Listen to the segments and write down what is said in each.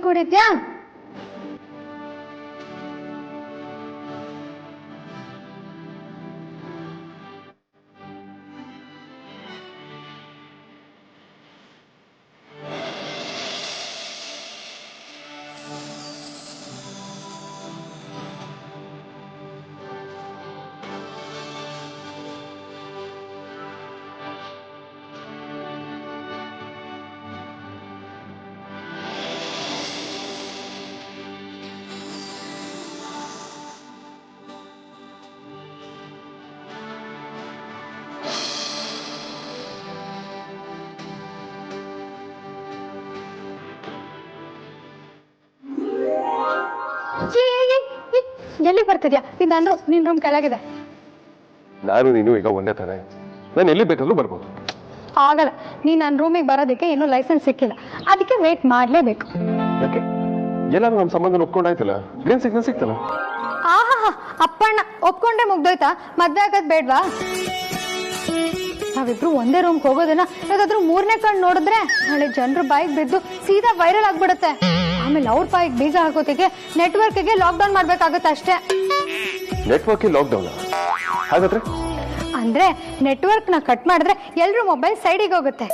ಕುಡಿದ್ಯಾ? ಎಲ್ಲಿ ಬರ್ತಿದ್ಯಾ? ನಿನ್ ರೂಮ್ ಕೆಳಗಿದೆ. ನಾನು ನೀನು ಈಗ ಒಂದೇ ತರ. ನಾನು ಎಲ್ಲಿ ಬೇಕಾದ್ರೂ ಬರ್ಬೋದು. ಆಗಲ್ಲ, ನೀನ್ ನನ್ನ ರೂಮಿಗೆ ಬರೋದಕ್ಕೆ ಇನ್ನೂ ಲೈಸೆನ್ಸ್ ಸಿಕ್ಕಿಲ್ಲ, ಅದಕ್ಕೆ ವೇಟ್ ಮಾಡ್ಲೇಬೇಕು. ಯಾಕೆ? ಎಲ್ಲಾರು ನಮ್ಮ ಸಂಬಂಧ ಒಪ್ಕೊಂಡಾಯ್ತಲ್ಲ, ಗ್ರೀನ್ ಸಿಗ್ನಲ್ ಸಿಕ್ತಲ್ಲ. ಆಹಾ, ಅಪ್ಪಣ್ಣ ಒಪ್ಕೊಂಡೆ ಮುಗ್ದೋಯ್ತಾ? ಮದ್ವೆ ಆಗದ್ ಬೇಡ್ವಾ? ನಾವಿಬ್ರು ಒಂದೇ ರೂಮ್ಗೆ ಹೋಗೋದನ್ನ ಯಾವ್ದಾದ್ರು ಮೂರನೇ ಕಣ್ಣು ನೋಡಿದ್ರೆ ನಾಳೆ ಜನರು ಬಾಯಿಗೆ ಬಿದ್ದು ಸೀದಾ ವೈರಲ್ ಆಗ್ಬಿಡುತ್ತೆ. ಆಮೇಲೆ ಅವ್ರ ಬಾಯಿಗೆ ಬೀಗ ಹಾಕೋತಿಗೆ ನೆಟ್ವರ್ಕ್ಗೆ ಲಾಕ್ಡೌನ್ ಮಾಡ್ಬೇಕಾಗತ್ತೆ ಅಷ್ಟೇ. ನೆಟ್ವರ್ಕ್ ಲಾಕ್ಡೌನ್ ಹಾಗಾದ್ರೆ? ಅಂದ್ರೆ ನೆಟ್ವರ್ಕ್ ನ ಕಟ್ ಮಾಡಿದ್ರೆ ಎಲ್ರು ಮೊಬೈಲ್ ಸೈಡಿಗೆ ಹೋಗುತ್ತೆ.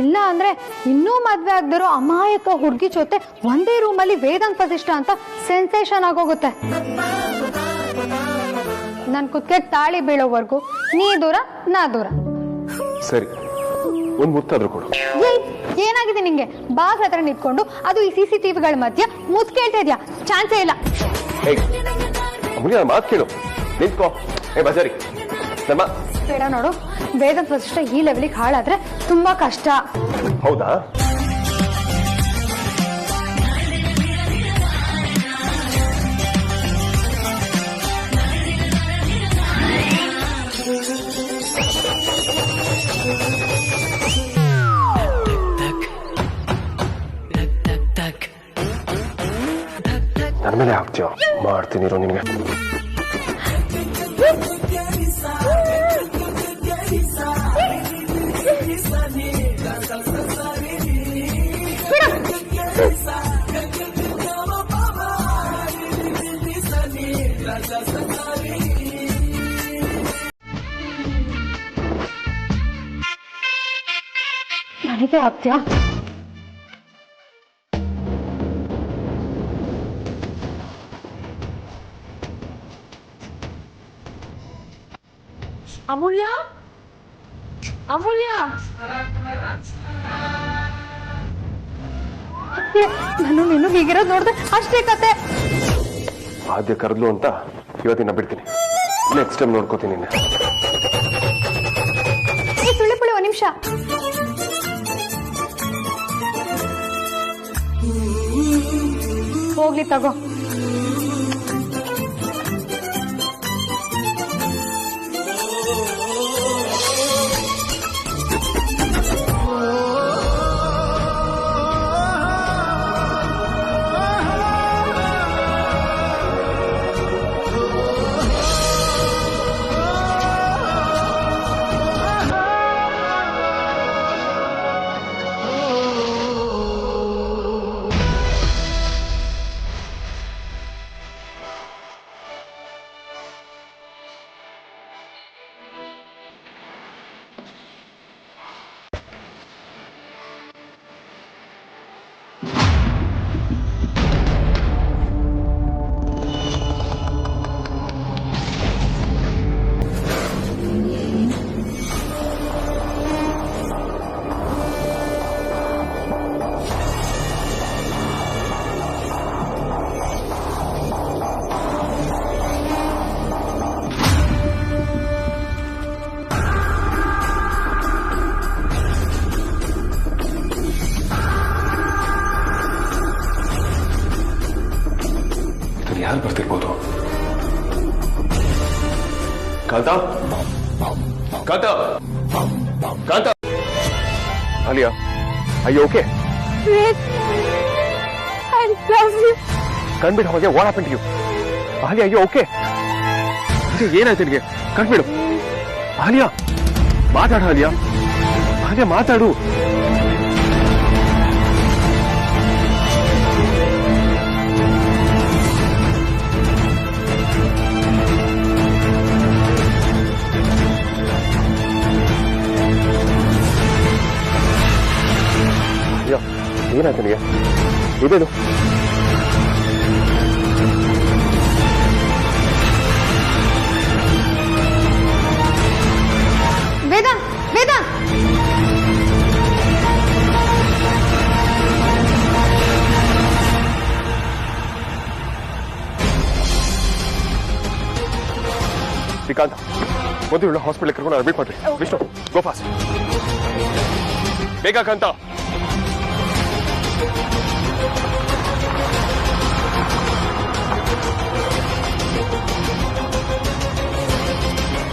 ಇಲ್ಲ ಅಂದ್ರೆ ಇನ್ನೂ ಮದ್ವೆ ಆಗದಿರೋ ಅಮಾಯಕ ಹುಡುಗಿ ಜೊತೆ ಒಂದೇ ರೂಮಲ್ಲಿ ವೇದಾಂತ ವಸಿಷ್ಠ ಅಂತ ಸೆನ್ಸೇಷನ್ ಆಗೋಗುತ್ತೆ. ನನ್ ಕುತ್ತಿಗೆ ತಾಳಿ ಬೀಳೋವರೆಗೂ ನೀ ದೂರ, ನಾ ದೂರ. ಸರಿ, ಒಂದ್ ಮುತ್ತಾದ್ರೂ ಕೊಡು. ಏನಾಗಿದೆ ನಿಂಗೆ? ಬಾಗ್ ಹತ್ರ ನಿಂತ್ಕೊಂಡು ಅದು ಈ CCTVಗಳ ಮಧ್ಯ ಮುತ್ ಕೇಳ್ತಾ ಇದ್ಯಾ? ಚಾನ್ಸೇ ಇಲ್ಲ. ಮಾತು ಕೇಳು, ನಿಂತ್ಕೋ. ಬಜಾರಿ ಬೇಡ ನೋಡು, ವೇದಾಂತ ವಸಿಷ್ಠ ಈ ಲೆವೆಲಿಗೆ ಹಾಳಾದ್ರೆ ತುಂಬಾ ಕಷ್ಟ. ಹೌದಾ? ನನ್ನ ಮೇಲೆ ಹಾಕ್ತೀಯೋ? ಮಾಡ್ತೀನಿರೋ ನಿನಗೆ. ನನಗೆ ಆಗ್ತೀಯಾ? ಅಮೂಲ್ಯ, ಅಮೂಲ್ಯ, ನಾನು ನೀನು ಹೀಗಿರೋದು ನೋಡಿದ್ರೆ ಅಷ್ಟೇ ಕತೆ. ಆದ್ಯ ಕರೆದ್ಲು ಅಂತ ಇವತ್ತಿನ ಬಿಡ್ತೀನಿ. ನೆಕ್ಸ್ಟ್ ಟೈಮ್ ನೋಡ್ಕೋತೀನಿ. ಸುಳ್ಳಿ ಪುಳಿ, ಒಂದ್ ನಿಮಿಷ. ಹೋಗ್ಲಿ ತಗೋ. ಯಾರು ಬರ್ತಿರ್ಬೋದು? ಕಾಂತ, ಕಾಂತ, ಕಾಂತ. ಅಲಿಯಾ, ಅಯ್ಯೋ ಓಕೆ? ಕಣ್ಬಿಡು ಹೋಗಿ. What happen to you? Alia, ಅಯ್ಯೋ ಓಕೆ? ಏನಾಯ್ತು ನಿನಗೆ? ಕಣ್ಬಿಡು. ಆಲಿಯಾ, ಮಾತಾಡು. ಆಲಿಯಾ, ಆಲಿಯಾ ಮಾತಾಡು. ಏನಾಯ್ತು ನಿನಗೆ? ಇದೇನು? ವೇದಾಂತ್, ವೇದಾಂತ್! ಶ್ರೀಕಾಂತ್, ಒಂದು ಇವಳು ಹಾಸ್ಪಿಟಲ್ ಕರ್ಕೊಂಡು ಅಡ್ಮಿಟ್ ಮಾಡ್ರಿ. ವಿಷ್ಣು, ಗೋ ಫಾಸ್ಟ್, ಬೇಗ ಕಾಂತ.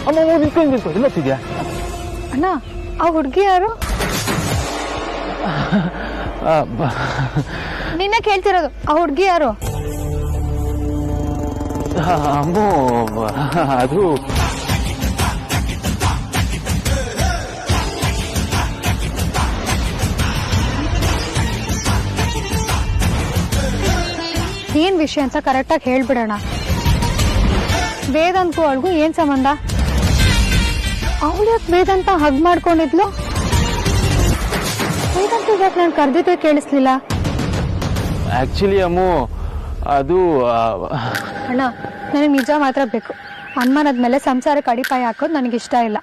ಅಮ್ಮ ನಿಂತ್ಕೊಂಡು ಎಲ್ಲತ್ತಿದ್ಯಾ? ಅಣ್ಣ, ಆ ಹುಡುಗಿ ಯಾರು? ನಿನ್ನ ಕೇಳ್ತಿರೋದು, ಆ ಹುಡುಗಿ ಯಾರು? ಅಮ್ಮೋ, ಅದು ಏನ್ ವಿಷಯ ಅಂತ ಕರೆಕ್ಟಾಗಿ ಹೇಳ್ಬಿಡೋಣ. ವೇದಾಂತ್ಗೂ ಅವಳಿಗೂ ಏನ್ ಸಂಬಂಧ? ಅವಳು ಯಾಕೆ ವೇದಾಂತ ಹಗ್ ಮಾಡ್ಕೊಂಡಿದ್ಲು? ವೇದಾಂತ ಯಾಕೆ ನಾನು ಕರೆದಿದ್ದೆ ಕೇಳಿಸ್ಲಿಲ್ಲ? ಆಕ್ಚುಲಿ ಅಮ್ಮು, ಅದು ಅಣ್ಣ, ನನಗೆ ನಿಜ ಮಾತ್ರ ಬೇಕು. ಅನುಮಾನದ್ಮೇಲೆ ಸಂಸಾರಕ್ಕೆ ಅಡಿಪಾಯ ಹಾಕೋದು ನನಗಿಷ್ಟ ಇಲ್ಲ.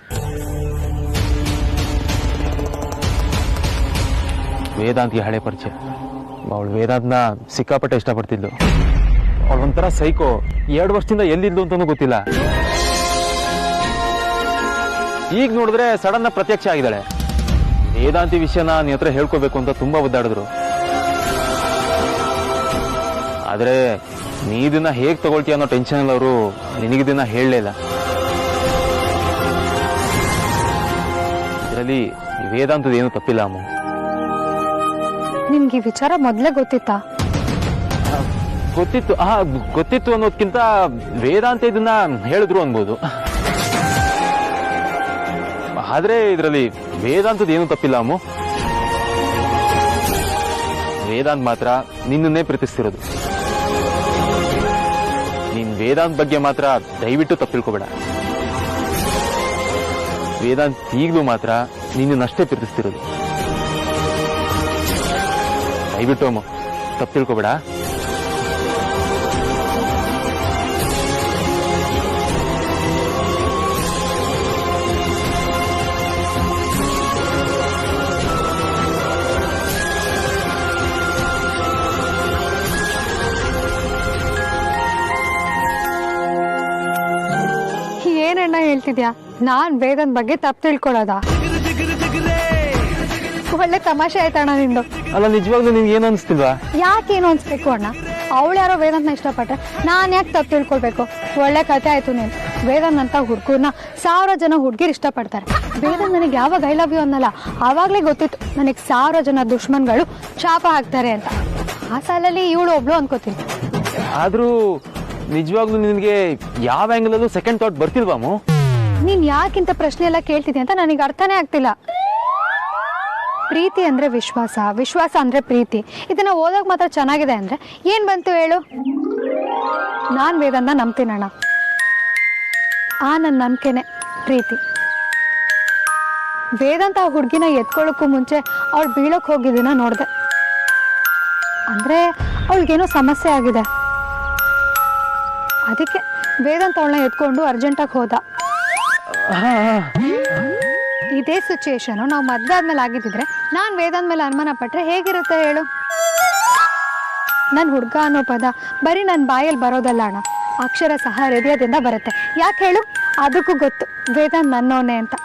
ವೇದಾಂತ್ಗೆ ಹಳೆ ಪರಿಚಯ. ಅವಳು ವೇದಾಂತ್ನ ಸಿಕ್ಕಾಪಟ್ಟೆ ಇಷ್ಟಪಡ್ತಿದ್ಲು. ಅವಳು ಒಂಥರ ಸೈಕೋ. 2 ವರ್ಷದಿಂದ ಎಲ್ಲಿದ್ಲು ಅಂತಾನೂ ಗೊತ್ತಿಲ್ಲ. ಈಗ ನೋಡಿದ್ರೆ ಸಡನ್ ಪ್ರತ್ಯಕ್ಷ ಆಗಿದ್ದಾಳೆ. ವೇದಾಂತಿ ವಿಷಯನ ನಿನ್ನ ಹತ್ರ ಹೇಳ್ಕೋಬೇಕು ಅಂತ ತುಂಬಾ ಒದ್ದಾಡಿದ್ರು. ಆದ್ರೆ ನೀ ಇದನ್ನ ಹೇಗ್ ತಗೊಳ್ತೀಯ ಅನ್ನೋ ಟೆನ್ಷನ್ ಅಲ್ಲಿ ಅವರು ನಿನಗಿದನ್ನ ಹೇಳಲೇ ಇಲ್ಲ. ಇದರಲ್ಲಿ ವೇದಾಂತದ ಏನು ತಪ್ಪಿಲ್ಲ ಅಮ್ಮ. ನಿಮ್ಗೆ ಈ ವಿಚಾರ ಮೊದ್ಲೇ ಗೊತ್ತಿತ್ತಾ? ಗೊತ್ತಿತ್ತು ಅನ್ನೋದಕ್ಕಿಂತ ವೇದಾಂತ ಇದನ್ನ ಹೇಳಿದ್ರು ಅನ್ಬೋದು. ಆದ್ರೆ ಇದರಲ್ಲಿ ವೇದಾಂತದ ಏನು ತಪ್ಪಿಲ್ಲ ಅಮ್ಮ. ವೇದಾಂತ್ ಮಾತ್ರ ನಿನ್ನನ್ನೇ ಪ್ರೀತಿಸ್ತಿರೋದು. ನೀನ್ ವೇದಾಂತ್ ಬಗ್ಗೆ ಮಾತ್ರ ದಯವಿಟ್ಟು ತಪ್ಪು ತಿಳ್ಕೊಬೇಡ. ವೇದಾಂತ್ ಈಗಲೂ ಮಾತ್ರ ನಿನ್ನನ್ನಷ್ಟೇ ಪ್ರೀತಿಸ್ತಿರೋದು. ದಯವಿಟ್ಟು ಅಮ್ಮ ತಪ್ಪು ತಿಳ್ಕೊಬೇಡ. ಏನಣ್ಣ ಹೇಳ್ತಿದ್ಯಾ? ನಾನ್ ವೇದಾಂತ್ ಬಗ್ಗೆ ತಪ್ಪು ತಿಳ್ಕೊಳ್ಳೋದ? ಒಳ್ಳೆ ತಮಾಷೆ ಆಯ್ತಣ್ಣ ನಿಂದು. ಅಲ್ಲ, ನಿಜವಾಗ್ಲೂ ನಿನ್ಗೆ ಏನು ಅನಿಸ್ತಿಲ್ವಾ? ಯಾಕೇನು ಅನ್ಸ್ಬೇಕು ಅಣ್ಣ? ಅವಳು ಯಾರೋ ವೇದಾಂತ್ನ ಇಷ್ಟಪಟ್ಟೆ, ನಾನ್ ಯಾಕೆ ತಪ್ಪು ತಿಳ್ಕೊಳ್ಬೇಕು? ಒಳ್ಳೆ ಕತೆ ಆಯ್ತು ನೀನು. ವೇದಾಂತ್ ಅಂತ ಹುಡುಗರ್ನ 1000 ಜನ ಹುಡುಗಿರು ಇಷ್ಟಪಡ್ತಾರೆ. ವೇದಾಂತ್ ನನಗೆ ಯಾವಾಗ ಐ ಲವ್ ಯು ಅನ್ನಲ್ಲ, ಆವಾಗ್ಲೇ ಗೊತ್ತಿತ್ತು ನನಗೆ 1000 ಜನ ದುಶ್ಮನ್ಗಳು ಶಾಪ ಹಾಕ್ತಾರೆ ಅಂತ. ಆ ಸಾಲಲ್ಲಿ ಇವಳು ಒಬ್ಳು ಅನ್ಕೋತೀನಿ. ಆದ್ರೂ ನಿಜವಾಗ್ಲೂ ನಿನ್ಗೆ ಯಾವ ಆಂಗಲ್ ಅಲ್ಲೂ ಸೆಕೆಂಡ್ ಥಾಟ್ ಬರ್ತಿಲ್ವಾಮು? ನೀನ್ ಯಾಕಿಂತ ಪ್ರಶ್ನೆ ಎಲ್ಲ ಕೇಳ್ತಿದ್ಯಾ ಅಂತ ನನಗೆ ಅರ್ಥನೇ ಆಗ್ತಿಲ್ಲ. ಪ್ರೀತಿ ಅಂದ್ರೆ ವಿಶ್ವಾಸ, ವಿಶ್ವಾಸ ಅಂದ್ರೆ ಪ್ರೀತಿ. ಇದನ್ನ ಓದೋಕ್ ಮಾತ್ರ ಚೆನ್ನಾಗಿದೆ ಅಂದ್ರೆ ಏನ್ ಬಂತು ಹೇಳು? ನಾನ್ ವೇದಾಂತ ನಂಬ್ತೀನಣ್ಣ. ಆ ನನ್ನ ನಂಬಿಕೆನೆ ಪ್ರೀತಿ. ವೇದಾಂತ ಆ ಹುಡುಗಿನ ಎತ್ಕೊಳ್ಳೋಕ್ಕೂ ಮುಂಚೆ ಅವಳು ಬೀಳೋಕ್ ಹೋಗಿದ್ದನ್ನ ನೋಡ್ದೆ. ಅಂದ್ರೆ ಅವಳಿಗೇನೋ ಸಮಸ್ಯೆ ಆಗಿದೆ. ಅದಕ್ಕೆ ವೇದಾಂತ ಅವಳನ್ನ ಎತ್ಕೊಂಡು ಅರ್ಜೆಂಟಾಗಿ ಹೋದ. ಇದೇ ಸಿಚುಯೇಷನ್ ನಾವು ಮದ್ವೆ ಆದ್ಮೇಲೆ ಆಗಿದ್ದಿದ್ರೆ ನಾನ್ ವೇದಾಂತ್ ಮೇಲೆ ಅನುಮಾನ ಪಟ್ರೆ ಹೇಗಿರುತ್ತೆ ಹೇಳು? ನನ್ ಹುಡ್ಗ ಅನ್ನೋ ಪದ ಬರೀ ನನ್ನ ಬಾಯಲ್ಲಿ ಬರೋದಲ್ಲ ಅಣ್ಣ, ಅಕ್ಷರ ಸಹ ಹೃದಯದಿಂದ ಬರುತ್ತೆ. ಯಾಕೆ ಹೇಳು? ಅದಕ್ಕೂ ಗೊತ್ತು ವೇದಾಂತ್ ನನ್ನೋನೆ ಅಂತ.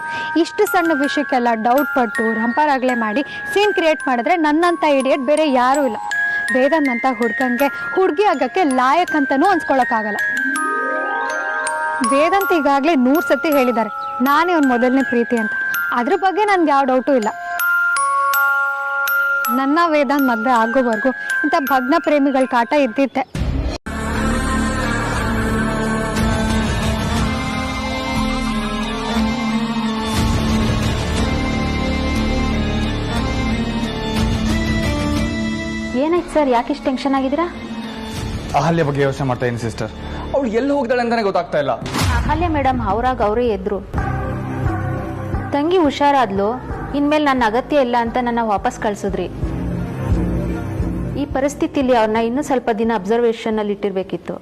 ಇಷ್ಟು ಸಣ್ಣ ವಿಷಯಕ್ಕೆಲ್ಲ ಡೌಟ್ ಪಟ್ಟು ರಂಪಾರಾಗ್ಲೆ ಮಾಡಿ ಸೀನ್ ಕ್ರಿಯೇಟ್ ಮಾಡಿದ್ರೆ ನನ್ನಂತ ಇಡಿಯಟ್ ಬೇರೆ ಯಾರೂ ಇಲ್ಲ. ವೇದಾಂತ್ ಅಂತ ಹುಡ್ಗಂಗೆ ಹುಡುಗಿ ಆಗಕ್ಕೆ ಲಾಯಕ್ ಅಂತಾನೂ ಅನ್ಸ್ಕೊಳಕ್ಕಾಗಲ್ಲ. ವೇದಾಂತ್ ಈಗಾಗಲೇ 100 ಸತಿ ಹೇಳಿದ್ದಾರೆ ನಾನೇ ಅವ್ನ ಮೊದಲನೇ ಪ್ರೀತಿ ಅಂತ. ಅದ್ರ ಬಗ್ಗೆ ನನ್ಗೆ ಯಾವ ಡೌಟು ಇಲ್ಲ. ನನ್ನ ವೇದಾಂತ್ ಮದ್ವೆ ಆಗೋವರೆಗೂ ಇಂಥ ಭಗ್ನ ಪ್ರೇಮಿಗಳ ಕಾಟ ಇದ್ದಿತ್ತೆ. ಏನಾಯ್ತು ಸರ್? ಯಾಕಿಷ್ಟು ಟೆನ್ಷನ್ ಆಗಿದ್ದೀರಾ? ಅಹಲ್ಯ ಬಗ್ಗೆ ಯೋಚನೆ ಮಾಡ್ತಾ ಇದ್ದೀನಿ ಸಿಸ್ಟರ್. ಅವಳು ಎಲ್ಲಿ ಹೋಗ್ತಾಳೆ ಅಂತಾನೆ ಗೊತ್ತಾಗ್ತಾ ಇಲ್ಲ. ಅಹಲ್ಯ ಮೇಡಮ್ ಅವರಾಗ ಅವರೇ ಎದ್ರು. ತಂಗಿ ಹುಷಾರಾದ್ಲು, ಇನ್ಮೇಲೆ ನನ್ನ ಅಗತ್ಯ ಇಲ್ಲ ಅಂತ ನನ್ನ ವಾಪಸ್ ಕಳ್ಸಿದ್ರಿ. ಈ ಪರಿಸ್ಥಿತಿಲಿ ಅವ್ರನ್ನ ಇನ್ನೂ ಸ್ವಲ್ಪ ದಿನ ಅಬ್ಸರ್ವೇಷನ್ ಅಲ್ಲಿ ಇಟ್ಟಿರ್ಬೇಕಿತ್ತು.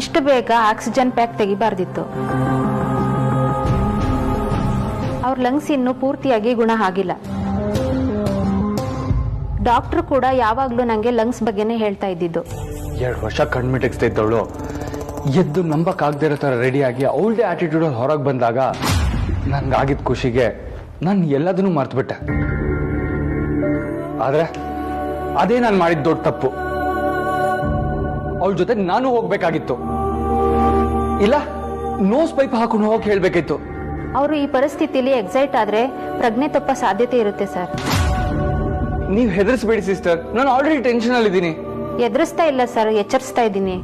ಇಷ್ಟು ಬೇಗ ಆಕ್ಸಿಜನ್ ಪ್ಯಾಕ್ ತೆಗಿಬಾರ್ದಿತ್ತು. ಅವ್ರ ಲಂಗ್ಸ್ ಇನ್ನೂ ಪೂರ್ತಿಯಾಗಿ ಗುಣ ಆಗಿಲ್ಲ. ಡಾಕ್ಟರ್ ಕೂಡ ಯಾವಾಗ್ಲೂ ನಂಗೆ ಲಂಗ್ಸ್ ಬಗ್ಗೆನೇ ಹೇಳ್ತಾ ಇದ್ದಿದ್ದು. 2 ವರ್ಷ ಕಣ್ಮಿಟಿಕ್ಸ್ತಾ ಇದ್ದವಳು ಎದ್ದು ನಂಬಕ್ಕಾಗದೇ ಇರೋ ಥರ ರೆಡಿಯಾಗಿ ಅವಳದೇ ಆಟಿಟ್ಯೂಡಲ್ಲಿ ಹೊರಗೆ ಬಂದಾಗ ನನ್ಗಾಗಿದ್ದ ಖುಷಿಗೆ ನಾನು ಎಲ್ಲದನ್ನೂ ಮರ್ತ್ಬಿಟ್ಟೆ. ಆದ್ರೆ ಅದೇ ನಾನು ಮಾಡಿದ ದೊಡ್ಡ ತಪ್ಪು. ಅವಳ ಜೊತೆ ನಾನು ಹೋಗ್ಬೇಕಾಗಿತ್ತು, ಇಲ್ಲ ನೋಸ್ ಪೈಪ್ ಹಾಕೊಂಡು ಹೋಗಿ ಹೇಳ್ಬೇಕಿತ್ತು. ಅವರು ಈ ಪರಿಸ್ಥಿತಿಲಿ ಎಕ್ಸೈಟ್ ಆದ್ರೆ ಪ್ರಜ್ಞೆ ತಪ್ಪ ಸಾಧ್ಯತೆ ಇರುತ್ತೆ ಸರ್. ನೀವು ಹೆದರ್ಸ್ಬೇಡಿ ಸಿಸ್ಟರ್, ನಾನು ಆಲ್ರೆಡಿ ಟೆನ್ಷನ್ ಅಲ್ಲಿ ಇದ್ದೀನಿ. ಎದುರಿಸ್ತಾ ಇಲ್ಲ ಸರ್, ಎಚ್ಚರಿಸ್ತಾ ಇದ್ದೀನಿ.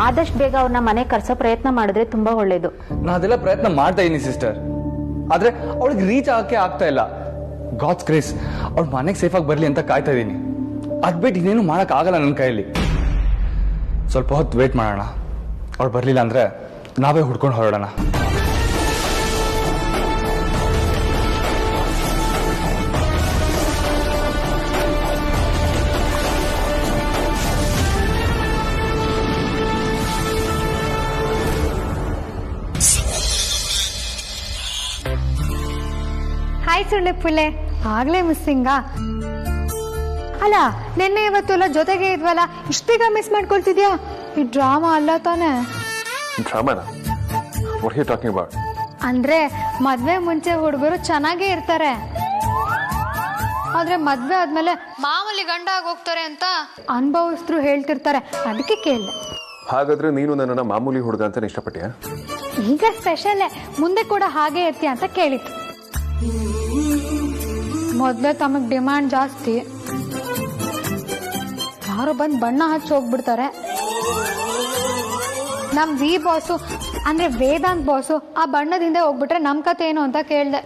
ಆದಷ್ಟು ಬೇಗ ಅವ್ರನ್ನ ಮನೆ ಕರ್ಸೋ ಪ್ರಯತ್ನ ಮಾಡಿದ್ರೆ ತುಂಬಾ ಒಳ್ಳೇದು. ನಾ ಅದೆಲ್ಲ ಪ್ರಯತ್ನ ಮಾಡ್ತಾ ಇದ್ದೀನಿ ಸಿಸ್ಟರ್, ಆದ್ರೆ ಅವಳಿಗೆ ರೀಚ್ ಆಗಕ್ಕೆ ಆಗ್ತಾ ಇಲ್ಲ. ಗಾಡ್ಸ್ ಗ್ರೇಸ್ ಅವಳು ಮನೆಗೆ ಸೇಫ್ ಆಗಿ ಬರ್ಲಿ ಅಂತ ಕಾಯ್ತಾ ಇದ್ದೀನಿ. ಅದ್ಬಿಟ್ಟು ಇನ್ನೇನು ಮಾಡಕ್ ಆಗಲ್ಲ ನನ್ನ ಕೈಯಲ್ಲಿ. ಸ್ವಲ್ಪ ಹೊತ್ತು ವೇಟ್ ಮಾಡೋಣ, ಅವಳು ಬರ್ಲಿಲ್ಲ ಅಂದ್ರೆ ನಾವೇ ಹುಡ್ಕೊಂಡು ಹೊರಡೋಣ. ಹಾಯ್ ಸುಳ್ಳೆ ಪುಳ್ಳೆ, ಆಗ್ಲೇ ಮಿಸ್ಸಿಂಗಾ? ಅಲ್ಲ ನಿನ್ನೆ ಇವತ್ತು ಎಲ್ಲ ಜೊತೆಗೆ ಇದ್ವಲ್ಲ, ಇಷ್ಟ ಬೇಗ ಮಿಸ್ ಮಾಡ್ಕೊಳ್ತಿದ್ಯಾ? ಈ ಡ್ರಾಮಾ ಅಲ್ಲ ತಾನೆ? ಡ್ರಾಮಾನ? What you talking about? ಅಂದ್ರೆ ಮದ್ವೆ ಮುಂಚೆ ಹುಡುಗರು ಚೆನ್ನಾಗೇ ಇರ್ತಾರೆ, ಆದ್ರೆ ಮದ್ವೆ ಆದ್ಮೇಲೆ ಮಾಮೂಲಿ ಗಂಡ ಆಗೋಗ್ತಾರೆ ಅಂತ ಅನುಭವಿಸ್ತ್ರು ಹೇಳ್ತಿರ್ತಾರೆ. ಅದಕ್ಕೆ ಕೇಳಿದೆ. ಹಾಗಾದ್ರೆ ನೀನು ನನ್ನನ್ನ ಮಾಮೂಲಿ ಹುಡುಗ ಅಂತ ಇಷ್ಟಪಟ್ಟಿಯಾ? ಈಗ ಸ್ಪೆಷಲ್, ಮುಂದೆ ಕೂಡ ಹಾಗೆ ಇರ್ತೀಯ ಅಂತ ಕೇಳಿತ್ತು. ಮೊದ್ಲೇ ತಮಗ್ ಡಿಮ್ಯಾಂಡ್ ಜಾಸ್ತಿ, ಯಾರು ಬಂದ್ ಬಣ್ಣ ಹಚ್ಚಿ ಹೋಗ್ಬಿಡ್ತಾರೆ. ನಮ್ ವಿ ಬಾಸು ಅಂದ್ರೆ ವೇದಾಂತ್ ಬಾಸು ಆ ಬಣ್ಣದಿಂದ ಹೋಗ್ಬಿಟ್ರೆ ನಮ್ ಕತೆ ಏನು ಅಂತ ಕೇಳ್ದೆ.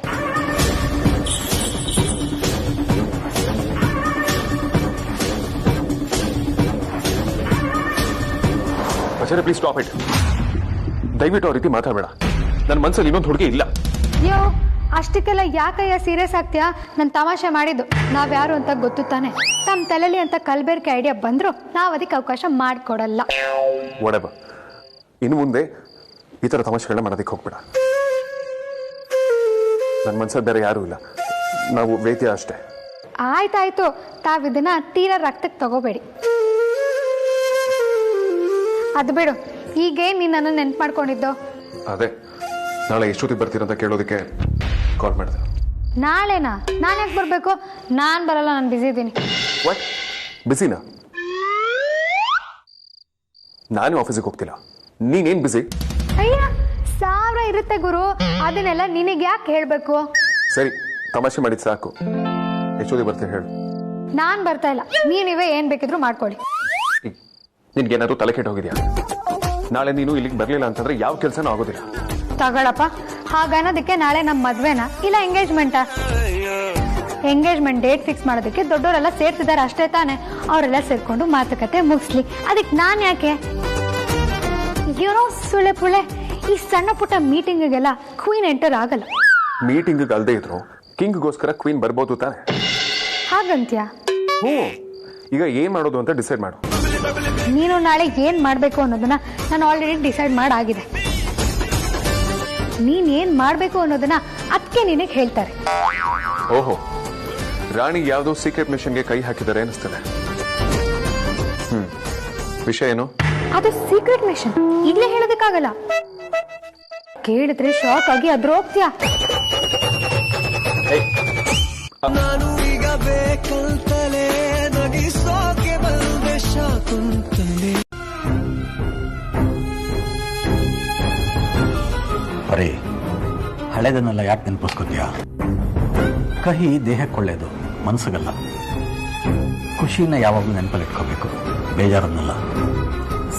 ಅಚ್ಚರಿ ಪ್ಲೀಸ್ ಸ್ಟಾಪ್ ಇಟ್. ದಯವಿಟ್ಟು ಆ ರೀತಿ ಮಾತಾಡಬೇಡ. ನನ್ನ ಮನಸ್ಸಲ್ಲಿ ಇನ್ನೊಂದು ಹುಡುಗಿ ಇಲ್ಲ. ಯೋ, ಅಷ್ಟಕ್ಕೆಲ್ಲ ಯಾಕಯ್ಯ ಸೀರಿಯಸ್ ಆಗ್ತೀಯಾ? ನಾನು ತಮಾಷೆ ಮಾಡಿದ್ದು. ನಾವ್ಯಾರು ಅಂತ ಗೊತ್ತು ತಾನೆ. ತಮ್ಮ ತಲೆಲಿ ಅಂತ ಕಲ್ಬೇರ್ಕೆ ಐಡಿಯಾ ಬಂದ್ರು ನಾವ್ ಅದಕ್ಕೆ ಅವಕಾಶ ಮಾಡ್ಕೊಡಲ್ಲ. ಒಡಬ, ಇನ್ನು ಮುಂದೆ ಈ ತರ ತಮಾಷೆಗಳನ್ನ ಮಾಡೋದಕ್ಕೆ ಹೋಗ್ಬೇಡ. ನನ್ನ ಮನಸ್ಸಲ್ಲಿ ಬೇರೆ ಯಾರೂ ಇಲ್ಲ, ನಾವು ವೇದ್ಯ ಅಷ್ಟೇ. ಆಯ್ತಾಯ್ತು, ತಾವಿದನ್ನ ತೀರಾ ರಕ್ತಕ್ಕೆ ತಗೋಬೇಡಿ. ಅದು ಬಿಡು, ಈಗೇನ್ ನೀನ್ ನನ್ನ ನೆನ್ಪು ಮಾಡ್ಕೊಂಡಿದ್ದು? ಅದೇ ನಾಳೆ ಎಷ್ಟೊತ್ತಿಗೆ ಬರ್ತೀರಂತ ಕೇಳೋದಕ್ಕೆ ಕಾಲ್ ಮಾಡಿದೆ. ನಾಳೆನಾ? ನಾನು ಯಾಕೆ ಬರ್ಬೇಕು? ನಾನ್ ಬರಲ್ಲ, ನಾನು ಬಿಸಿ ಇದ್ದೀನಿ. ವಾಟ್, ಬಿಸಿನಾ? ನಾನು ಆಫೀಸಿಗೆ ಹೋಗ್ತಿಲ್ಲ, ನೀನೇನ್ ಬಿಸಿ? ಅಯ್ಯ, 1000 ಇರುತ್ತೆ ಗುರು, ಅದನ್ನೆಲ್ಲ ನಿನಗೆ ಯಾಕೆ ಹೇಳ್ಬೇಕು? ಸರಿ, ತಮಾಷೆ ಮಾಡಿದ್ ಸಾಕು. ಎಷ್ಟೊತ್ತಿಗೆ ಬರ್ತೀನಿ ಹೇಳು. ನಾನ್ ಬರ್ತಾ ಇಲ್ಲ, ನೀವೇ ಏನ್ ಬೇಕಿದ್ರು ಮಾಡ್ಕೊಳ್ಳಿ. ನಿನ್ಗೇನಾದ್ರು ತಲೆ ಕೆಟ್ಟು ಹೋಗಿದ್ಯಾ? ನಾಳೆ ನೀನು ಇಲ್ಲಿಗೆ ಬರ್ಲಿಲ್ಲ ಅಂತಂದ್ರೆ ಯಾವ ಕೆಲಸನೂ ಆಗೋದಿಲ್ಲ. ತಗೊಳಪ್ಪ, ಹಾಗನ್ನೋದಕ್ಕೆ ನಾಳೆ ನಮ್ಮ ಮದ್ವೆನಾ ಇಲ್ಲ ಎಂಗೇಜ್ಮೆಂಟಾ? ಎಂಗೇಜ್ಮೆಂಟ್ ಡೇಟ್ ಫಿಕ್ಸ್ ಮಾಡೋದಕ್ಕೆ ದೊಡ್ಡವರೆಲ್ಲ ಸೇರ್ತಿದ್ದಾರೆ ಅಷ್ಟೇ ತಾನೆ. ಅವರೆಲ್ಲ ಸೇರ್ಕೊಂಡು ಮಾತುಕತೆ ಮುಗಿಸ್ಲಿ, ಅದಕ್ಕೆ ನಾನ್ ಯಾಕೆ? ಏನೋ ಸುಳ್ಳೆ ಪುಳ್ಳೆ, ಈ ಸಣ್ಣ ಪುಟ್ಟ ಮೀಟಿಂಗಿಗೆಲ್ಲ ಕ್ವೀನ್ ಎಂಟರ್ ಆಗಲ್ಲ. ಮೀಟಿಂಗ್ ಅಲ್ದೇ ಇದ್ರು ಕಿಂಗ್ಗೋಸ್ಕರ ಕ್ವೀನ್ ಬರ್ಬೋದು ತಾನೆ? ಹಾಗಂತ್ಯಾ? ಹ್ಞೂ, ಈಗ ಏನ್ ಮಾಡೋದು ಅಂತ ಡಿಸೈಡ್ ಮಾಡು. ನೀನು ನಾಳೆ ಏನ್ ಮಾಡ್ಬೇಕು ಅನ್ನೋದನ್ನ ನಾನು ಆಲ್ರೆಡಿ ಡಿಸೈಡ್ ಮಾಡಾಗಿದೆ. ನೀನ್ ಏನ್ ಮಾಡ್ಬೇಕು ಅನ್ನೋದನ್ನ ಅದಕ್ಕೆ ನಿನಗೆ ಹೇಳ್ತಾರೆ. ಓಹೋ, ರಾಣಿ ಯಾವ್ದೋ ಸೀಕ್ರೆಟ್ ಮಿಷನ್ಗೆ ಕೈ ಹಾಕಿದ್ದಾರೆ ಅನಿಸ್ತದೆ. ವಿಷಯ ಏನು? ಅದು ಸೀಕ್ರೆಟ್ ಮಿಷನ್, ಈಗಲೇ ಹೇಳೋದಕ್ಕಾಗಲ್ಲ. ಕೇಳಿದ್ರೆ ಶಾಕ್ ಆಗಿ ಅದ್ರ ಹೋಗ್ತೀಯಾ? ನಾನು ಈಗ ಬೇಕಂತಲೇ ನಗಿಸೋಕೆ ಬಂದೆ ಶಾಕುಂತಲೇ. ಬರೀ ಹಳೆದನ್ನೆಲ್ಲ ಯಾಕೆ ನೆನಪಿಸ್ಕೋತೀಯ? ಕಹಿ ದೇಹಕ್ಕೊಳ್ಳೇದು, ಮನಸ್ಸಿಗಲ್ಲ. ಖುಷಿನ ಯಾವಾಗಲೂ ನೆನಪಲ್ಲಿ ಇಟ್ಕೋಬೇಕು, ಬೇಜಾರನ್ನೆಲ್ಲ.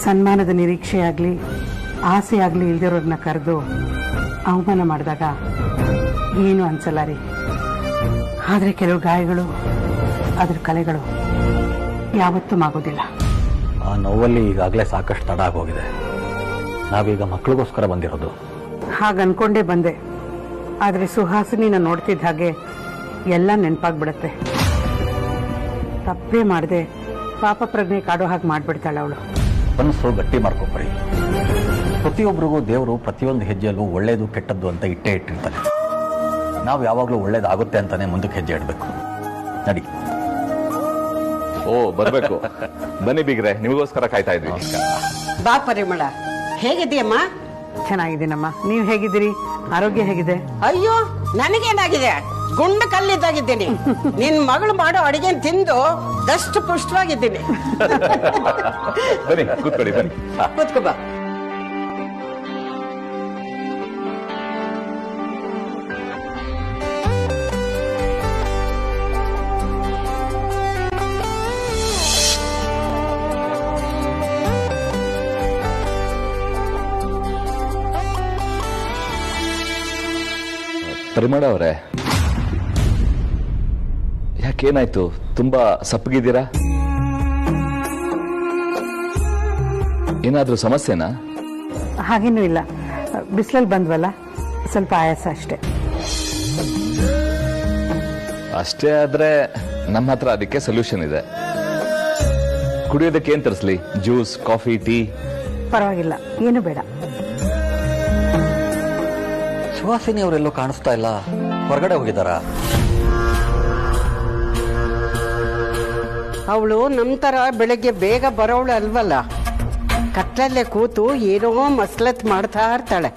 ಸನ್ಮಾನದ ನಿರೀಕ್ಷೆ ಆಗಲಿ ಆಸೆ ಆಗಲಿ ಇಲ್ದಿರೋರನ್ನ ಕರೆದು ಅವಮಾನ ಮಾಡಿದಾಗ ಏನು ಅನ್ಸಲ್ಲ ರೀ. ಆದರೆ ಕೆಲವು ಗಾಯಗಳು, ಅದ್ರ ಕಲೆಗಳು ಯಾವತ್ತೂ ಆಗೋದಿಲ್ಲ. ಆ ನೋವಲ್ಲಿ ಈಗಾಗಲೇ ಸಾಕಷ್ಟು ತಡ ಆಗೋಗಿದೆ. ನಾವೀಗ ಮಕ್ಕಳಿಗೋಸ್ಕರ ಬಂದಿರೋದು. ಹಾಗೆ ಅನ್ಕೊಂಡೇ ಬಂದೆ, ಆದರೆ ಸುಹಾಸಿನಿನ ನೋಡ್ತಿದ್ದ ಹಾಗೆ ಎಲ್ಲ ನೆನಪಾಗ್ಬಿಡತ್ತೆ. ತಪ್ಪೇ ಮಾಡದೆ ಪಾಪ ಪ್ರಜ್ಞೆ ಕಾಡೋ ಹಾಗೆ ಮಾಡ್ಬಿಡ್ತಾಳೆ ಅವಳು. ಮನಸ್ಸು ಗಟ್ಟಿ ಮಾಡ್ಕೊಬರಿ. ಪ್ರತಿಯೊಬ್ಬರಿಗೂ ದೇವರು ಪ್ರತಿಯೊಂದು ಹೆಜ್ಜೆಯಲ್ಲೂ ಒಳ್ಳೇದು ಕೆಟ್ಟದ್ದು ಅಂತ ಇಟ್ಟೇ ಇಟ್ಟಿರ್ತಾನೆ. ನಾವು ಯಾವಾಗಲೂ ಒಳ್ಳೇದಾಗುತ್ತೆ ಅಂತಾನೆ ಮುಂದಕ್ಕೆ ಹೆಜ್ಜೆ ಇಡಬೇಕು. ನಡಿ. ಓ ಬರ್ಬೇಕು. ಬನ್ನಿ ಬೀಗ್ರೆ, ನಿಮಗೋಸ್ಕರ ಕಾಯ್ತಾ ಇದ್ವಿ. ಬಾ ಪರಿಮಳ, ಹೇಗಿದೆಯಮ್ಮ? ಚೆನ್ನಾಗಿದ್ದೀನಮ್ಮ, ನೀವು ಹೇಗಿದ್ದೀರಿ? ಆರೋಗ್ಯ ಹೇಗಿದೆ? ಅಯ್ಯೋ, ನನಗೇನಾಗಿದೆ? ಗುಂಡು ಕಲ್ಲಿದ್ದಾಗಿದ್ದೀನಿ. ನಿನ್ ಮಗಳು ಮಾಡೋ ಅಡಿಗೆ ತಿಂದು ದಷ್ಟು ಪುಷ್ಟವಾಗಿದ್ದೀನಿ. ಬನ್ನಿ ಕೂತ್ಕೊಳ್ಳಿ, ಬನ್ನಿ. ಕೂತ್ಕೋ ಬಾ. ಪರಿಮಳ ಅವರೇ, ಯಾಕೇನಾಯ್ತು? ತುಂಬಾ ಸಪ್ಪಗಿದ್ದೀರಾ? ಏನಾದ್ರೂ ಸಮಸ್ಯೆನಾ? ಹಾಗೇನೂ ಇಲ್ಲ, ಬಿಸಿಲಲ್ಲಿ ಬಂದ್ವಲ್ಲ, ಸ್ವಲ್ಪ ಆಯಾಸ ಅಷ್ಟೇ. ಅಷ್ಟೇ ಆದ್ರೆ ನಮ್ಮ ಹತ್ರ ಅದಕ್ಕೆ ಸೊಲ್ಯೂಷನ್ ಇದೆ. ಕುಡಿಯೋದಕ್ಕೆ ಏನ್ ತರಿಸ್ಲಿ? Juice, coffee, tea? ಪರವಾಗಿಲ್ಲ, ಏನು ಬೇಡ. ಸುಹಾಸಿನಿ ಅವರೆಲ್ಲೋ ಕಾಣಿಸ್ತಾ ಇಲ್ಲ, ಹೊರಗಡೆ ಹೋಗಿದ್ದಾರಾ? ಅವಳು ನಮ್ ತರ ಬೆಳಗ್ಗೆ ಬೇಗ ಬರೋವಳು ಅಲ್ವಲ್ಲ. ಕತ್ಲಲ್ಲೇ ಕೂತು ಏನೋ ಮಸ್ಲತ್ ಮಾಡ್ತಾ ಇರ್ತಾಳೆ.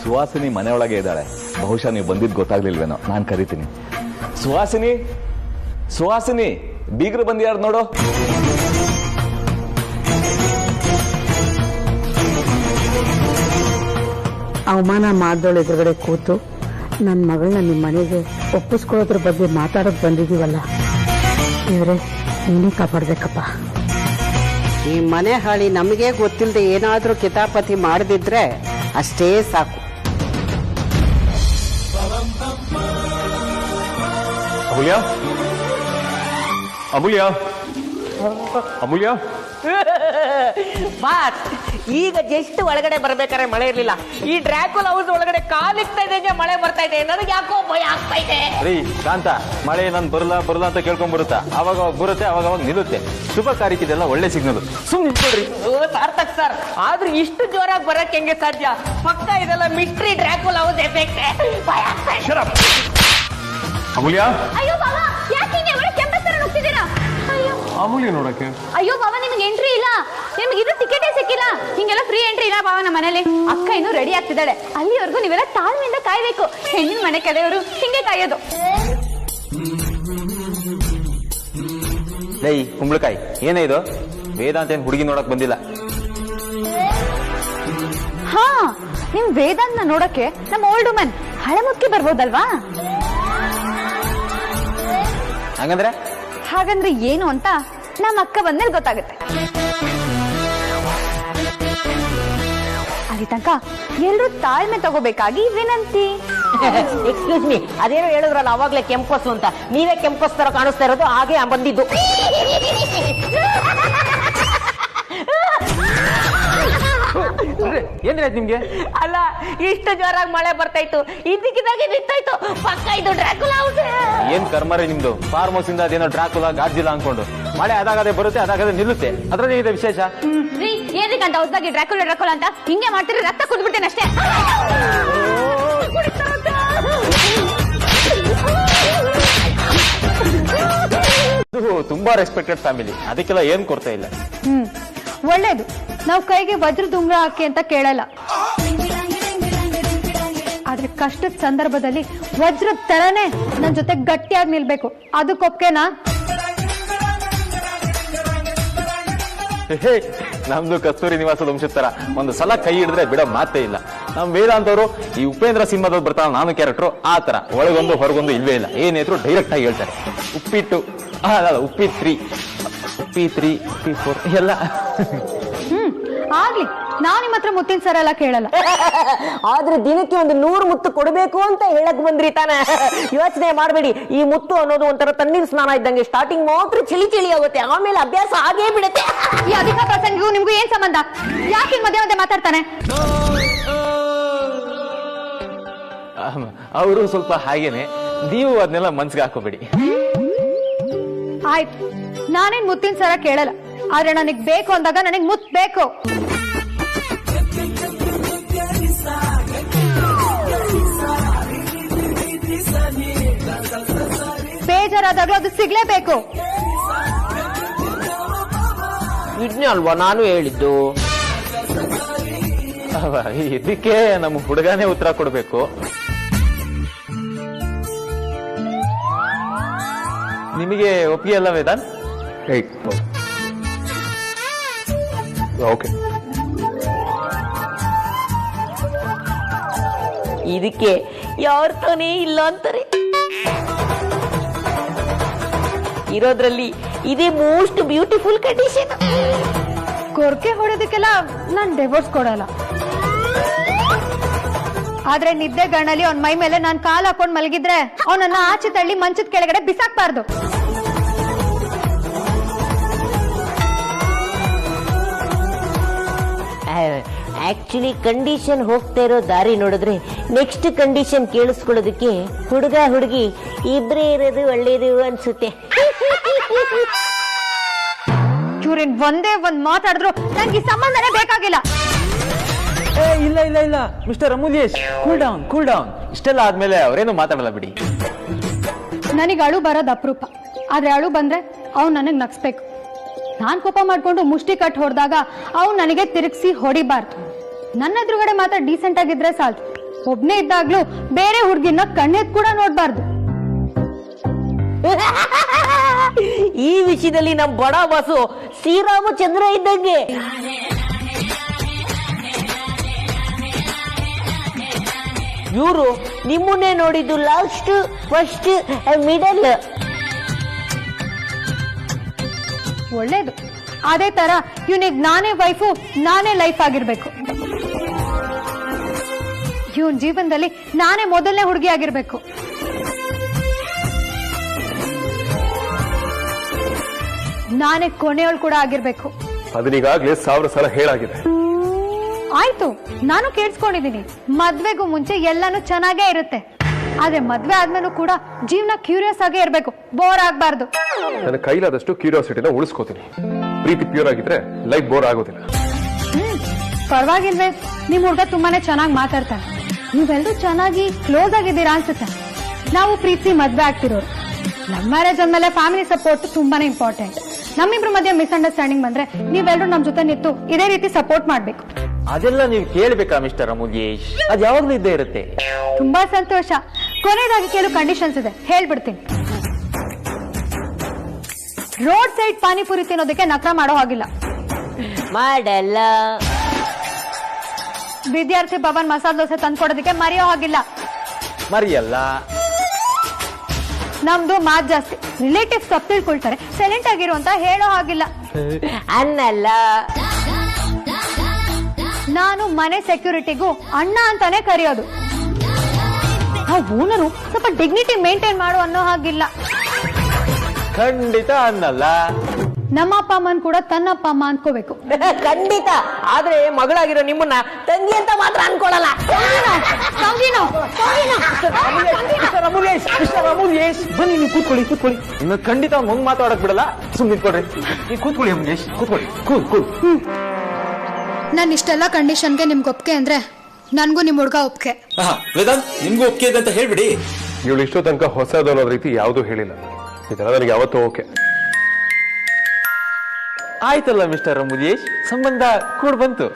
ಸುಹಾಸಿನಿ ಮನೆಯೊಳಗೆ ಇದ್ದಾಳೆ. ಬಹುಶಃ ನೀವು ಬಂದಿದ್ದು ಗೊತ್ತಾಗ್ಲಿಲ್ವೇನೋ. ನಾನು ಕರಿತೀನಿ. ಸುಹಾಸಿನಿ, ಸುಹಾಸಿನಿ, ಬೀಗರು ಬಂದ್ಯಾರು ನೋಡು. ಅವಮಾನ ಮಾಡ್ದೋಳು ಎದುರುಗಡೆ ಕೂತು ನನ್ನ ಮಗಳನ್ನ ನಿಮ್ಮ ಮನೆಗೆ ಒಪ್ಪಿಸ್ಕೊಳ್ಳೋದ್ರ ಬಗ್ಗೆ ಮಾತಾಡೋದು ಬಂದಿದ್ದೀವಲ್ಲ, ಇವರೇ ನೀನೇ ಕಾಪಾಡ್ಬೇಕಪ್ಪ. ಈ ಮನೆ ಹಾಳಿ ನಮಗೆ ಗೊತ್ತಿಲ್ಲದೆ ಏನಾದ್ರೂ ಕಿತಾಪತಿ ಮಾಡದಿದ್ರೆ ಅಷ್ಟೇ ಸಾಕು. ಅಮೂಲ್ಯ, ಅಮೂಲ್ಯ, ಅಮೂಲ್ಯ. ಬಾಸ್, ಈಗ ಜಸ್ಟ್ ಒಳಗಡೆ ಬರ್ಬೇಕಾದ್ರೆ ಮಳೆ ಇರ್ಲಿಲ್ಲ. ಈ ಡ್ರ್ಯಾಕುಲ್ ಹೌಸ್ ಒಳಗಡೆ ಕಾಲಿಕ್ತಾ ಇದೆ, ಮಳೆ ಬರ್ತಾ ಇದೆ. ನನಗೆ ಯಾಕೋ ಭಯ ಆಗ್ತಾ ಇದೆ. ರೀ ಕಾಂತ, ಮಳೆ ನಾನು ಬರಲ್ಲ ಬರಲ್ಲ ಅಂತ ಕೇಳ್ಕೊಂಡ್ ಬರುತ್ತಾ? ಅವಾಗ ಬರುತ್ತೆ, ಅವಾಗ ನಿಲ್ಲುತ್ತೆ. ಶುಭ ಕಾರ್ಯಕ್ಕಿದೆಲ್ಲ ಒಳ್ಳೆ ಸಿಗ್ನಲ್. ಸುಮ್ಮನೆ ನಿಂತ್ಕೊಳ್ರಿ. ಸಾರ್ಥಕ್ ಸರ್, ಆದ್ರೂ ಇಷ್ಟು ಜೋರಾಗಿ ಬರಕ್ಕೆ ಹೆಂಗೆ ಸಾಧ್ಯ? ಪಕ್ಕ ಇದೆಲ್ಲ ಮಿಸ್ಟ್ರಿ ಡ್ರ್ಯಾಕುಲ್ ಹೌಸ್ ಎಫೆಕ್ಟ್. ಭಯ ಆಗ್ತಾ ಇದೆ. ಅಮೂಲ್ಯ, ಅಯ್ಯೋ ಬಾಬಾ, ಯಾಕೆ ಹಿಂಗೆ ಒಳ್ಳೆ ಕೆಂಪಸ್ತರ ನುಗ್ತಿದ್ದೀರಾ? ಅಯ್ಯೋ ಅಮೂಲ್ಯ ನೋಡಕ್ಕೆ. ಅಯ್ಯೋ ಬಾಬಾ, ನಿಮ್ಗೆ ಎಂಟ್ರಿ ಇಲ್ಲ. ನಿಮ್ಗೆ ಇದು ಟಿಕೆಟೇ ಸಿಕ್ಕಿಲ್ಲ. ಹಿಂಗೆಲ್ಲ ಫ್ರೀ ಎಂಟ್ರಿ ಇಲ್ಲ ಬಾಬಾ ನಮ್ಮ ಮನೇಲಿ. ಅಕ್ಕ ಇನ್ನೂ ರೆಡಿ ಆಗ್ತಿದ್ದಾಳೆ. ಅಲ್ಲಿವರೆಗೂ ನೀವೆಲ್ಲ ತಾಳ್ಮೆಯಿಂದ ಕಾಯ್ಬೇಕು. ಹೆಣ್ಣಿನ ಮನೆ ಕಡೆಯವರು ಹಿಂಗೆ ಕಾಯೋದು. ಲೈ ಕುಂಬಳಕಾಯಿ, ಏನೇ ಇದು? ವೇದಾಂತ ಏನ್ ಹುಡುಗಿ ನೋಡಕ್ ಬಂದಿಲ್ಲ. ಹಾ, ನಿಮ್ ವೇದಾಂತನ ನೋಡಕ್ಕೆ ನಮ್ಮ ಓಲ್ಡ್ ವುಮನ್ ಹಳೆ ಮುಖ್ಯ ಬರ್ಬೋದಲ್ವಾ? ಹಾಗಂದ್ರೆ ಏನು ಅಂತ ನಮ್ಮ ಅಕ್ಕ ಬಂದ್ಮೇಲೆ ಗೊತ್ತಾಗುತ್ತೆ. ಅಲ್ಲಿ ತನಕ ಎಲ್ರೂ ತಾಳ್ಮೆ ತಗೋಬೇಕಾಗಿ ವಿನಂತಿ. ಎಕ್ಸ್ಕ್ಯೂಸ್ ಮೀ, ಅದೇನೋ ಹೇಳಿದ್ರಲ್ಲ ಅವಾಗ್ಲೇ ಕೆಂಪಸ್ಸು ಅಂತ. ನೀವೇ ಕೆಂಪಸ್ ತರ ಕಾಣಿಸ್ತಾ ಇರೋದು. ಹಾಗೆ ಬಂದಿದ್ದು. ಏನಾಯ್ತು ನಿಮ್ಗೆ? ಅಲ್ಲ, ಇಷ್ಟು ಜೋರಾಗಿ ಮಳೆ ಬರ್ತಾ ಇತ್ತು, ಇದಕ್ಕಿದ್ದಾಗೆ ನಿಂತಾಯ್ತು. ಪಕ್ಕ ಇದು ಡ್ರ್ಯಾಕುಲಾ ಹೌಸ್. ಏನ್ ಕರ್ಮರಿ ನಿಮ್ದು? ಫಾರ್ಮ್ ಹೌಸ್ ಇಂದ ಅದೇನೋ ಡ್ರಾಕುಲಾ ಗಾಡ್ಜಿಲ್ಲ ಅನ್ಕೊಂಡು ಮಳೆ ಅದಾಗದೆ ಬರುತ್ತೆ, ಅದಾಗದೆ ನಿಲ್ಲುತ್ತೆ. ಅದ್ರಲ್ಲಿ ಇದೆ ವಿಶೇಷ. ಏನಕ್ಕೆ ಅಂತ ಹೊಸದಾಗಿ ಡ್ರ್ಯಾಕುಲಾ ಡ್ರ್ಯಾಕುಲಾ ಅಂತ ಹಿಂಗೆ ಮಾಡ್ತಿದ್ರೆ ರಕ್ತ ಕುದ್ಬಿಡ್ತೇನೆ ಅಷ್ಟೇ. ತುಂಬಾ ರೆಸ್ಪೆಕ್ಟೆಡ್ ಫ್ಯಾಮಿಲಿ, ಅದಕ್ಕೆಲ್ಲ ಏನ್ ಕೊಡ್ತಾ ಇಲ್ಲ. ಒಳ್ಳೇದು. ನಾವು ಕೈಗೆ ವಜ್ರದ ಉಂಗ್ರ ಹಾಕಿ ಅಂತ ಕೇಳಲ್ಲ, ಆದ್ರೆ ಕಷ್ಟದ ಸಂದರ್ಭದಲ್ಲಿ ವಜ್ರದ ತರನೇ ನನ್ ಜೊತೆ ಗಟ್ಟಿಯಾಗಿ ನಿಲ್ಬೇಕು. ಅದಕ್ಕೊಪ್ಕೆನಾ? ನಮ್ದು ಕಸ್ತೂರಿ ನಿವಾಸದ ವಂಶದ ತರ ಒಂದು ಸಲ ಕೈ ಹಿಡಿದ್ರೆ ಬಿಡೋ ಮಾತೇ ಇಲ್ಲ. ನಮ್ ವೇದಾಂತವ್ರು ಈ ಉಪೇಂದ್ರ ಸಿನಿಮಾದವ್ರು ಬರ್ತಾರ, ನಾನು ಕ್ಯಾರೆಕ್ಟರ್ ಆ ತರ ಒಳಗೊಂದು ಹೊರಗೊಂದು ಇಲ್ವೇ ಇಲ್ಲ. ಏನೇದ್ರು ಡೈರೆಕ್ಟ್ ಆಗಿ ಹೇಳ್ತಾರೆ. ಉಪ್ಪಿಟ್ಟು ಉಪ್ಪಿ 3, ಉಪ್ಪಿ 3, ಉಪ್ಪಿ 4 ಎಲ್ಲ. ಆಗ್ಲಿ, ನಾವ್ ನಿಮ್ಮ ಹತ್ರ ಮುತ್ತಿನ ಸರ ಎಲ್ಲ ಕೇಳಲ್ಲ. ಆದ್ರೆ ದಿನಕ್ಕೆ ಒಂದು 100 ಮುತ್ತು ಕೊಡಬೇಕು ಅಂತ ಹೇಳಕ್ ಬಂದ್ರಿ ತಾನೆ. ಯೋಚನೆ ಮಾಡಬೇಡಿ, ಈ ಮುತ್ತು ಅನ್ನೋದು ಒಂಥರ ತಣ್ಣೀರ್ ಸ್ನಾನ ಇದ್ದಂಗೆ. ಸ್ಟಾರ್ಟಿಂಗ್ ಮಾತ್ರ ಚಳಿ ಚಳಿ ಆಗುತ್ತೆ, ಆಮೇಲೆ ಅಭ್ಯಾಸ ಆಗೇ ಬಿಡುತ್ತೆ. ಈ ಅಧಿಕ ಪ್ರಸಂಗಿಗೂ ನಿಮ್ಗೂ ಏನ್ ಸಂಬಂಧ? ಯಾಕೆ ಮಧ್ಯೆ ಮಧ್ಯೆ ಮಾತಾಡ್ತಾನೆ? ಅವರು ಸ್ವಲ್ಪ ಹಾಗೇನೆ, ನೀವು ಅದನ್ನೆಲ್ಲ ಮನ್ಸಿಗೆ ಹಾಕೋಬೇಡಿ. ಆಯ್ತು, ನಾನೇನ್ ಮುತ್ತಿನ ಸರ ಕೇಳಲ್ಲ, ಆದ್ರೆ ನನಗ್ ಬೇಕು ಅಂದಾಗ ನನಗ್ ಮುತ್ ಬೇಕು. ಬೇಜಾರಾದಾಗ್ಲೂ ಅದು ಸಿಗ್ಲೇಬೇಕು. ಇದನ್ನೇ ಅಲ್ವಾ ನಾನು ಹೇಳಿದ್ದು. ಇದಕ್ಕೆ ನಮ್ಮ ಹುಡುಗನೇ ಉತ್ತರ ಕೊಡ್ಬೇಕು. ನಿಮಗೆ ಒಪ್ಪಿಗೆ ಅಲ್ಲ ವೇದಾಂತ್? ಓಕೆ. ಇದಕ್ಕೆ ಯಾರ ತಾನೇ ಇಲ್ಲ ಅಂತಾರೆ. ಇರೋದ್ರಲ್ಲಿ ಇದೇ ಮೋಸ್ಟ್ ಬ್ಯೂಟಿಫುಲ್ ಕಂಡೀಷನ್. ಕೊರ್ಕೆ ಹೊಡೆದಕ್ಕೆಲ್ಲ ನಾನ್ ಡಿವೋರ್ಸ್ ಕೊಡಲ್ಲ, ಆದ್ರೆ ನಿದ್ದೆ ಗಣ್ಣಲ್ಲಿ ಅವ್ನ ಮೈ ಮೇಲೆ ನಾನ್ ಕಾಲ್ ಹಾಕೊಂಡ್ ಮಲಗಿದ್ರೆ ಅವನನ್ನ ಆಚೆ ತಳ್ಳಿ ಮಂಚದ ಕೆಳಗಡೆ ಬಿಸಾಕ್ಬಾರ್ದು. ಆಕ್ಚುಲಿ ಕಂಡೀಷನ್ ಹೋಗ್ತಾ ಇರೋ ದಾರಿ ನೋಡಿದ್ರೆ ನೆಕ್ಸ್ಟ್ ಕಂಡೀಷನ್ ಕೇಳಿಸ್ಕೊಳ್ಳೋದಕ್ಕೆ ಹುಡುಗ ಹುಡುಗಿ ಇಬ್ರೇ ಇರೋದು ಒಳ್ಳೇದು ಅನ್ಸುತ್ತೆ. ಇವ್ರೇನ್ ಒಂದೇ ಒಂದ್ ಮಾತಾಡಿದ್ರು ನನ್ಗೆ ಈ ಸಂಬಂಧನೇ ಬೇಕಾಗಿಲ್ಲ. ಇಲ್ಲ ಇಲ್ಲ ಇಲ್ಲ mister Amulyesh, cool down cool down. ಇಷ್ಟೆಲ್ಲ ಆದ್ಮೇಲೆ ಅವರೇನು ಮಾತಾಡಲ್ಲ ಬಿಡಿ. ನನಗೆ ಅಳು ಬರೋದು ಅಪರೂಪ, ಆದ್ರೆ ಅಳು ಬಂದ್ರೆ ಅವ್ನು ನನಗ್ ನಗ್ಸ್ಬೇಕು. ನಾನ್ ಕೋಪ ಮಾಡ್ಕೊಂಡು ಮುಷ್ಟಿ ಕಟ್ ಹೊಡೆದಾಗ ಅವ್ನು ನನಗೆ ತಿರುಗಿಸಿ ಹೊಡಿಬಾರ್ದು. ನನ್ನ ಎದುರುಗಡೆ ಮಾತ್ರ ಡೀಸೆಂಟ್ ಆಗಿದ್ರೆ ಸಾಲ್ತು. ಒಬ್ನೇ ಇದ್ದಾಗ್ಲೂ ಬೇರೆ ಹುಡ್ಗಿನ ಕಣ್ಣೆತ್ ಕೂಡ ನೋಡ್ಬಾರ್ದು. ಈ ವಿಷಯದಲ್ಲಿ ನಮ್ ಬಡ ಬಾಸು ಶ್ರೀರಾಮಚಂದ್ರ ಇದ್ದಂಗೆ. ಇವರು ನಿಮ್ಮನ್ನೇ ನೋಡಿದ್ದು ಲಾಸ್ಟ್, ಫಸ್ಟ್, ಮಿಡಲ್. ಒಳ್ಳೇದು. ಅದೇ ತರ ಇವನಿಗೆ ನಾನೇ ವೈಫು, ನಾನೇ ಲೈಫ್ ಆಗಿರ್ಬೇಕು. ಇವನ್ ಜೀವನದಲ್ಲಿ ನಾನೇ ಮೊದಲನೇ ಹುಡುಗಿ ಆಗಿರ್ಬೇಕು. ನಾನೇ ಕೊನೆಯವಳು ಕೂಡ ಆಗಿರ್ಬೇಕು. ಅದನ್ನೀಗಾಗ್ಲೇ 1000 ಸಲ ಹೇಳಾಗಿದೆ. ಆಯ್ತು, ನಾನು ಕೇಳಿಸ್ಕೊಂಡಿದ್ದೀನಿ. ಮದ್ವೆಗೂ ಮುಂಚೆ ಎಲ್ಲಾನು ಚೆನ್ನಾಗೇ ಇರುತ್ತೆ, ಆದ್ರೆ ಮದ್ವೆ ಆದ್ಮೇಲೂ ಕೂಡ ಜೀವನ ಕ್ಯೂರಿಯಸ್ ಆಗೇ ಇರ್ಬೇಕು, ಬೋರ್ ಆಗ್ಬಾರ್ದು. ನನ್ನ ಕೈಲಾದಷ್ಟು ಕ್ಯೂರಿಯಾಸಿಟಿನ ಉಳಿಸ್ಕೋತೀನಿ. ಪ್ರೀತಿ ಪ್ಯೂರ್ ಆಗಿದ್ರೆ ಲೈಫ್ ಬೋರ್ ಆಗೋದಿಲ್ಲ. ಪರವಾಗಿಲ್ವೇ, ನಿಮ್ ಹುಡುಗ ತುಂಬಾನೇ ಚೆನ್ನಾಗಿ ಮಾತಾಡ್ತಾನೆ. ನೀವೆಲ್ಲರೂ ಚೆನ್ನಾಗಿ ಕ್ಲೋಸ್ ಆಗಿದ್ದೀರಾ ಅನ್ಸುತ್ತೆ. ನಾವು ಪ್ರೀತಿ ಮದ್ವೆ ಆಗ್ತಿರೋರು. ನಮ್ ಮ್ಯಾರೇಜ್ ಅಂದ್ಮೇಲೆ ಫ್ಯಾಮಿಲಿ ಸಪೋರ್ಟ್ ತುಂಬಾನೇ ಇಂಪಾರ್ಟೆಂಟ್. ನಮ್ಮಿಬ್ರ ಮಧ್ಯೆ ಮಿಸ್ಅಂಡರ್ಸ್ಟ್ಯಾಂಡಿಂಗ್ ಬಂದ್ರೆ ನೀವೆಲ್ಲರೂ ನಮ್ ಜೊತೆ ನಿಂತು ಇದೇ ರೀತಿ ಸಪೋರ್ಟ್ ಮಾಡ್ಬೇಕು. ಅದೆಲ್ಲ ನೀವು ಕೇಳ್ಬೇಕಾ ಮಿಸ್ಟರ್ ಅಮೂಲ್ಯೇಶ್? ಅದು ಯಾವಾಗ್ಲೂ ಇದ್ದೇ ಇರುತ್ತೆ. ತುಂಬಾ ಸಂತೋಷ. ಕೊನೆಯದಾಗಿ ಕೆಲವು ಕಂಡೀಷನ್ಸ್ ಇದೆ, ಹೇಳ್ಬಿಡ್ತೀನಿ. ರೋಡ್ ಸೈಡ್ ಪಾನಿಪುರಿ ತಿನ್ನೋದಕ್ಕೆ ನಖರ ಮಾಡೋ ಹಾಗಿಲ್ಲ. ಮಾಡಲ್ಲ. ವಿದ್ಯಾರ್ಥಿ ಭವನ್ ಮಸಾಲೆ ದೋಸೆ ತಂದ್ಕೊಡೋದಕ್ಕೆ ಮರೆಯೋ ಹಾಗಿಲ್ಲ. ಮರಿಯಲ್ಲ. ನಮ್ದು ಮಾತ್ ಜಾಸ್ತಿ, ರಿಲೇಟಿವ್ಸ್ ತಪ್ಪು ತಿಳ್ಕೊಳ್ತಾರೆ, ಸೈಲೆಂಟ್ ಆಗಿರು ಅಂತ ಹೇಳೋ ಹಾಗಿಲ್ಲ. ಅನ್ನಲ್ಲ. ನಾನು ಮನೆ ಸೆಕ್ಯೂರಿಟಿಗೂ ಅಣ್ಣ ಅಂತಾನೆ ಕರೆಯೋದು. ಆ ಓನರು ಸ್ವಲ್ಪ ಡಿಗ್ನಿಟಿ ಮೇಂಟೈನ್ ಮಾಡು ಅನ್ನೋ ಹಾಗಿಲ್ಲ. ಖಂಡಿತ ಅನ್ನಲ್ಲ. ನಮ್ಮ ಅಪ್ಪ ಅಮ್ಮನ್ ಕೂಡ ತನ್ನ ಅಪ್ಪ ಅಮ್ಮ ಅನ್ಕೋಬೇಕು. ಖಂಡಿತ. ಆದ್ರೆ ಮಗಳಾಗಿರೋ ನಿಮ್ಮನ್ನ ತಂಗಿ ಅಂತ ಮಾತ್ರ ಅನ್ಕೊಳಲ್ಲ. ಬನ್ನಿ, ನೀವು ಕೂತ್ಕೊಳ್ಳಿ ಕೂತ್ಕೊಳ್ಳಿ. ಇನ್ನು ಖಂಡಿತ ಮುಂಗ್ ಮಾತಾಡಕ್ ಬಿಡಲ್ಲ, ಸುಮ್ಮನೆ ನಿಂತ್ಕೊಳ್ರಿ. ನೀವು ಕೂತ್ಕೊಳ್ಳಿ ಅಮೂಲ್ಯೇಶ್, ಕೂತ್ಕೊಳ್ಳಿ. ಕೂಲ್. ನಾನು ಇಷ್ಟೆಲ್ಲ ಕಂಡೀಷನ್ಗೆ ನಿಮ್ಗೆ ಒಪ್ಕೆ ಅಂದ್ರೆ ನನ್ಗೂ ನಿಮ್ ಹುಡುಗ ಒಪ್ಕೆ. ವೇದಾಂತ್, ನಿಮ್ಗೂ ಒಪ್ಪಿಗೆ ಇದೆ ಅಂತ ಹೇಳ್ಬಿಡಿ. ಇವಳು ಇಷ್ಟೋ ತನಕ ಹೊಸದು ಅನ್ನೋದ್ ರೀತಿ ಯಾವುದೂ ಹೇಳಿಲ್ಲ. ಇದೆಲ್ಲ ನನಗೆ ಯಾವತ್ತೂ ಓಕೆ. ಆಯ್ತಲ್ಲ ಮಿಸ್ಟರ್ ಅಮೂಲ್ಯೇಶ್, ಸಂಬಂಧ ಕೂಡ ಬಂತು.